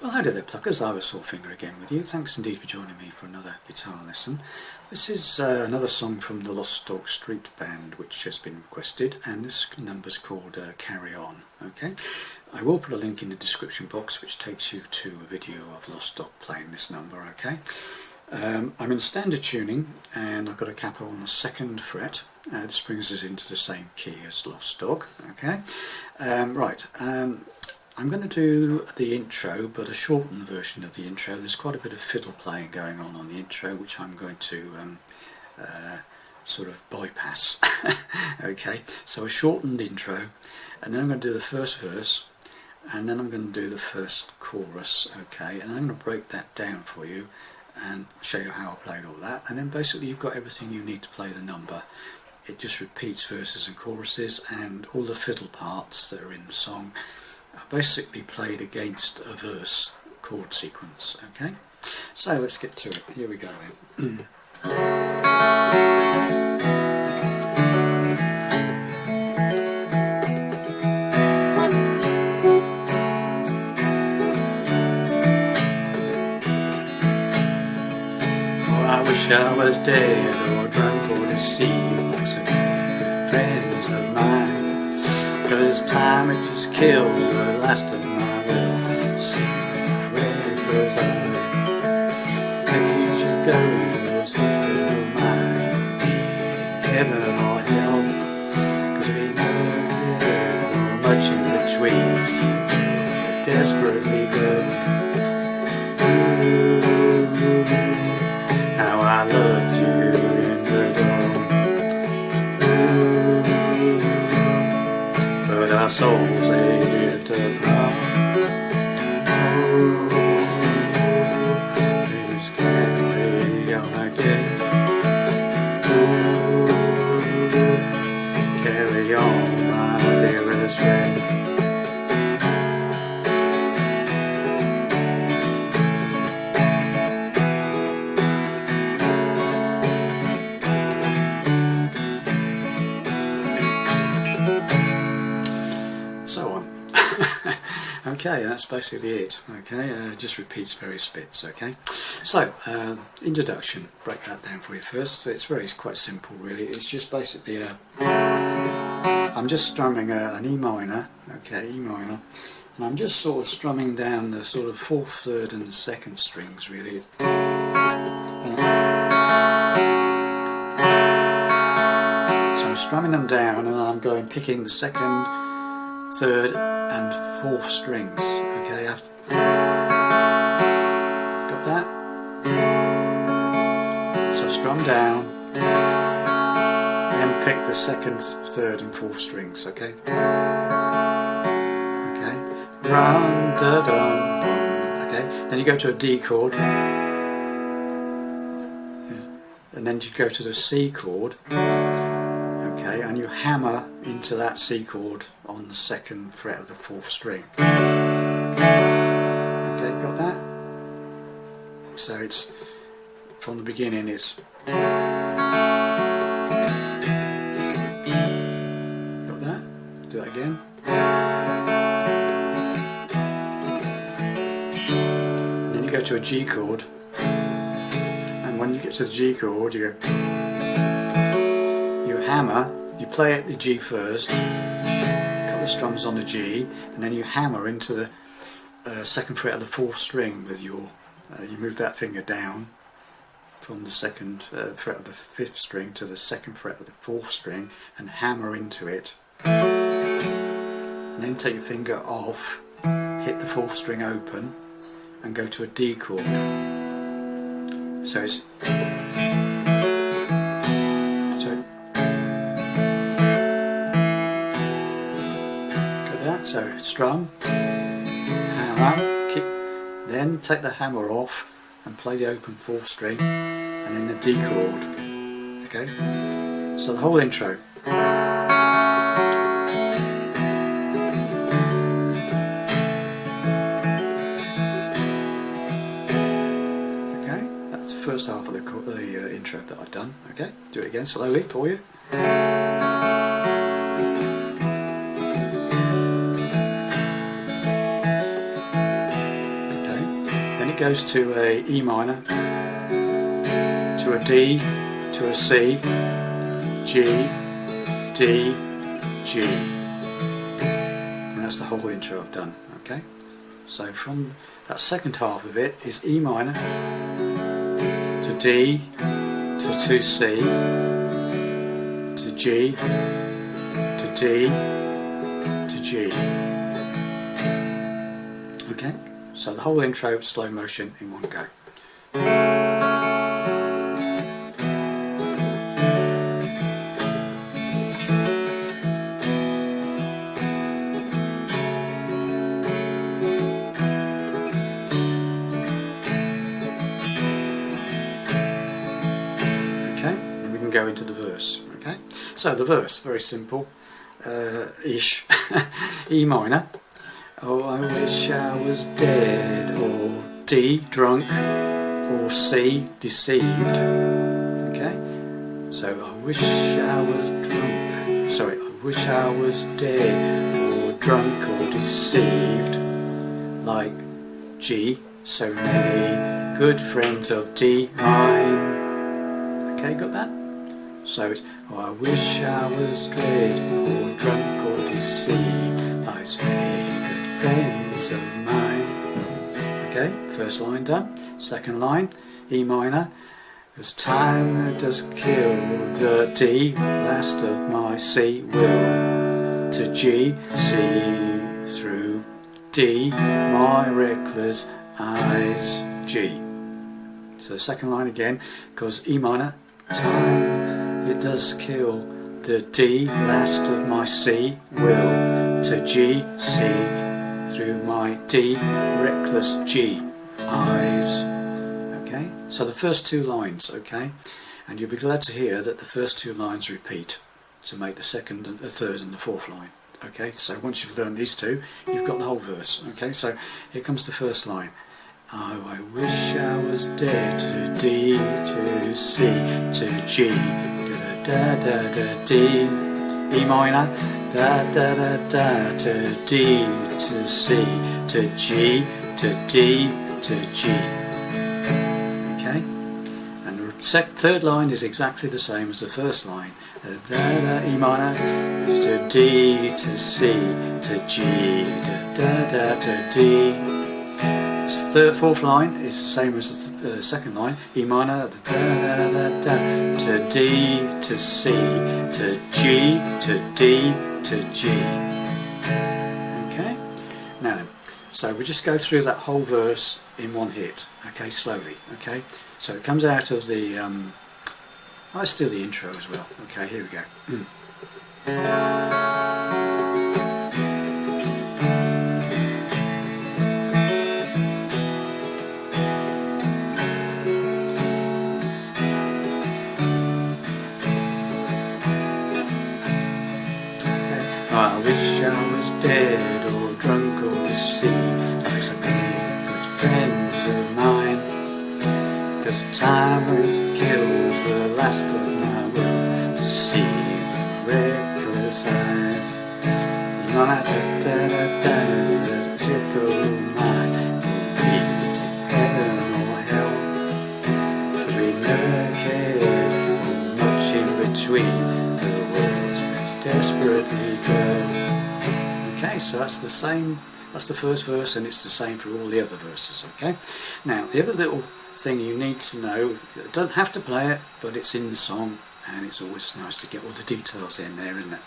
Well, hi there pluckers, I was Sawfinger again with you. Thanks indeed for joining me for another guitar lesson. This is another song from the Lost Dog Street Band which has been requested, and this number's called Carry On. Okay, I will put a link in the description box which takes you to a video of Lost Dog playing this number. Okay, I'm in standard tuning and I've got a capo on the 2nd fret. This brings us into the same key as Lost Dog. Okay, I'm going to do the intro, but a shortened version of the intro. There's quite a bit of fiddle playing going on the intro, which I'm going to sort of bypass. Okay, so a shortened intro, and then I'm going to do the first verse, and then I'm going to do the first chorus. Okay, and I'm going to break that down for you and show you how I played all that, and then basically you've got everything you need to play the number. It just repeats verses and choruses, and all the fiddle parts that are in the song are basically played against a verse chord sequence. Okay, so let's get to it. Here we go then. I wish I was dead or drunk or deceived like some good friends of mine, 'cause time it just killed the last of my will. See my red was I think you should go to something of mine, heaven or hell, 'cause we never did or much in between, desperately good. How I loved you in the dawn, but our souls they drift apart. Please carry on again. Carry on, my dearest friend. So on. Okay, that's basically it. Okay, just repeats various bits. Okay, so introduction. Break that down for you first. So it's quite simple, really. It's just basically I'm just strumming an E minor. Okay, E minor, and I'm just sort of strumming down the sort of 4th, 3rd, and 2nd strings, really. So I'm strumming them down, and I'm picking the 2nd, 3rd and 4th strings. Okay, got that? So strum down, then pick the 2nd, 3rd and 4th strings. Okay. Okay. Run, da, dum, okay. Then you go to a D chord, and then you go to the C chord. Okay, and you hammer into that C chord on the 2nd fret of the 4th string. Okay, got that? So it's from the beginning. It's got that? Do that again. And then you go to a G chord, and when you get to the G chord, you go. You hammer, you play at the G first, a couple of strums on the G, and then you hammer into the 2nd fret of the 4th string with your, you move that finger down from the 2nd fret of the 5th string to the 2nd fret of the 4th string and hammer into it. And then take your finger off, hit the 4th string open and go to a D chord. So it's So strum, hammer, kick, then take the hammer off and play the open 4th string and then the D chord. Okay, so the whole intro. Okay, that's the first half of the intro that I've done. Okay, do it again slowly for you. goes to a E minor, to a D, to a C, G, D, G. And that's the whole intro I've done, okay? So from that second half of it is E minor, to D, to C, to G, to D, to G. Okay, so the whole intro slow motion in one go. Go into the verse. Okay, so the verse, very simple ish. E minor, oh I wish I was dead, or D, drunk, or C, deceived. Okay, so I wish I was drunk, sorry, I wish I was dead, or drunk, or deceived, like G, so many good friends of D mine. Okay, got that? So it's, oh I wish I was dead, or drunk, or deceived, like so many good friends of mine. Okay, first line done. Second line, E minor, because time does kill the D, last of my C will, to G, see through D, my reckless eyes, G. So the second line again, because E minor, time it does kill the D, last of my C will, to G, C through my D, reckless G, eyes. Okay, so the first two lines, okay, and you'll be glad to hear that the first two lines repeat to make the second and the third and the fourth line. Okay, so once you've learned these two, you've got the whole verse. Okay, so here comes the first line. Oh, I wish I was dead, to D, to C, to G, da da da D, E minor, da da da da, to D, to C, to G, to D, to G. Okay, and the third line is exactly the same as the first line. Da da E minor, to D, to C, to G, da da to D. Fourth line is the same as the second line, E minor, da, da, da, da, to D, to C, to G, to D, to G. Okay, now, so we just go through that whole verse in one hit, okay, slowly, okay. So it comes out of the, let's do the intro as well, okay, here we go. I wish I was dead, or drunk, or deceived, like so many good friends of mine, 'cause time kills the last of my will, to see the reckless eyes. My da-da-da-da, tickle mine, will lead to heaven or hell, 'cause we never cared for much in between, the world's desperately. Okay, so that's the same, that's the first verse, and it's the same for all the other verses. Okay, now the other little thing you need to know, you don't have to play it, but it's in the song, and it's always nice to get all the details in there, isn't it?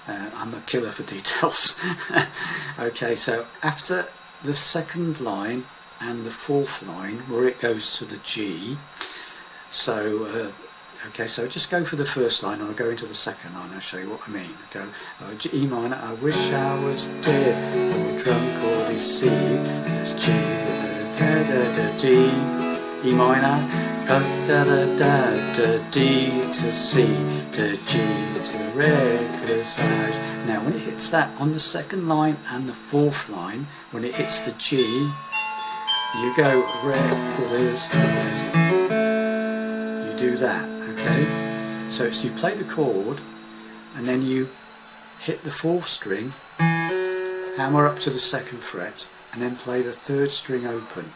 I'm a killer for details. Okay, so after the second line and the fourth line, where it goes to the G, so okay, so just go for the first line, and I'll go into the second line, I'll show you what I mean. Go, E minor, I wish I was dead, or drunk, or deceived, there's G, da da da D, E minor, da da da da, D, to C, to G, to reckless eyes. Now when it hits that on the second line and the fourth line, when it hits the G, you go reckless eyes, you do that. Okay, so it's you play the chord, and then you hit the fourth string, hammer up to the second fret, and then play the third string open.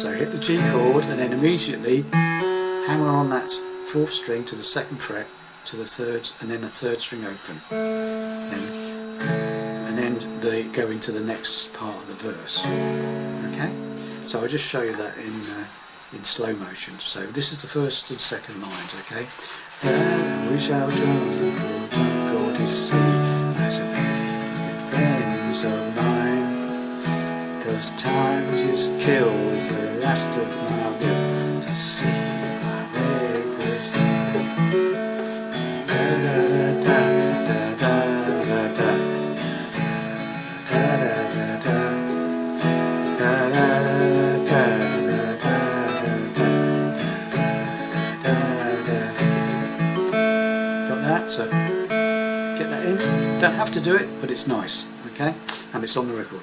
So hit the G chord and then immediately hammer on that 4th string to the 2nd fret to the 3rd, and then the 3rd string open, and then they go into the next part of the verse. Okay, so I'll just show you that in slow motion. So this is the 1st and 2nd lines. Okay, and we shall join God to see as many friends of mine, 'cause time just kills the last of my will to see. So get that in. Don't have to do it, but it's nice, okay? And it's on the record.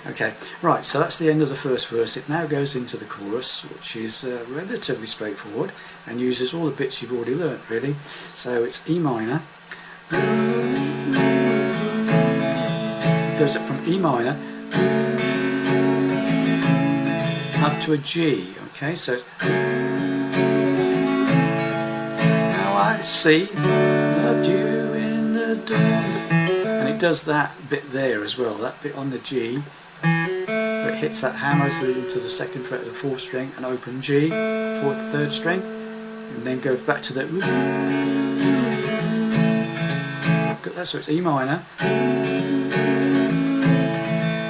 Okay, right, so that's the end of the first verse. It now goes into the chorus, which is relatively straightforward and uses all the bits you've already learnt, really. So it's E minor. It goes up from E minor up to a G, okay? So I see, loved you in the dawn, and it does that bit there as well, that bit on the G, where it hits that hammers into the 2nd fret of the 4th string and open G, 4th, 3rd string, and then goes back to the I've got that, so it's E minor,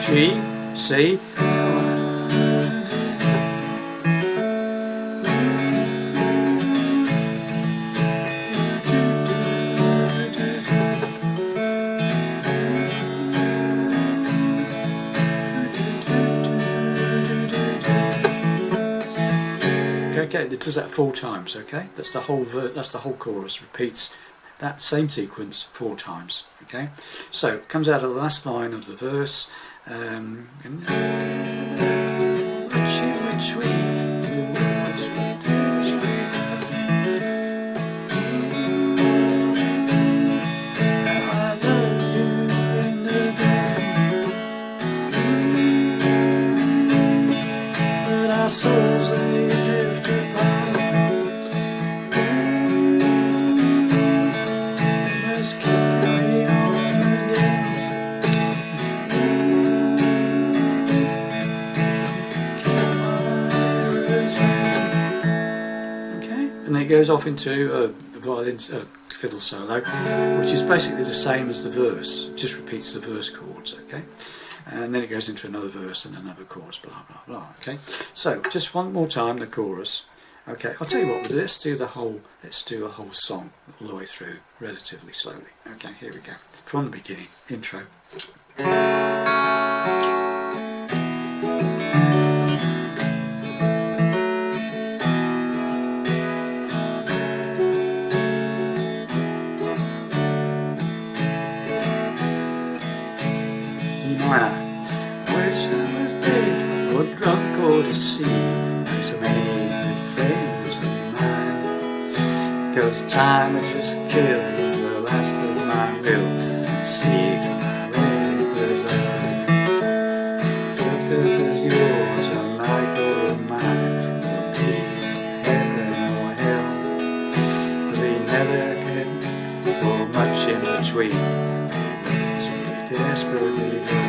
G, C, okay, it does that 4 times. Okay, that's the whole chorus. Repeats that same sequence 4 times. Okay, so it comes out of the last line of the verse. Souls they drift apart. Must carry on again. Okay, and it goes off into a violin fiddle solo, which is basically the same as the verse. It just repeats the verse chords. Okay. And then it goes into another verse and another chorus, blah blah blah. Okay, so just one more time the chorus. Okay, I'll tell you what we'll do. Let's do a whole song all the way through, relatively slowly. Okay, here we go. From the beginning, intro. Wish I was dead or drunk or deceived by so many good friends of mine, 'cause time has just killed the last of my will and seek my reckless eye. Just as yours are like or mine will be heaven or hell, but we never can or much in between. So we desperately go.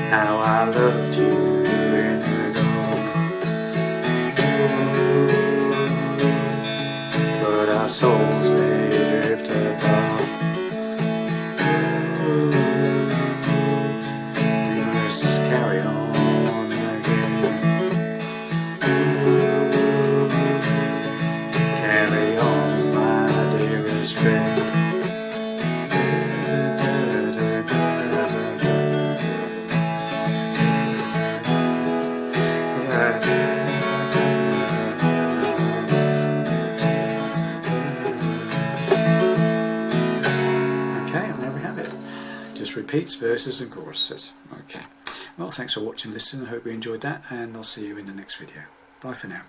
How I loved you in the dark, but our souls they drift apart. We must carry on again. Carry on, my dearest friend. Repeats verses and choruses. Okay, well, thanks for watching, listening. I hope you enjoyed that, and I'll see you in the next video. Bye for now.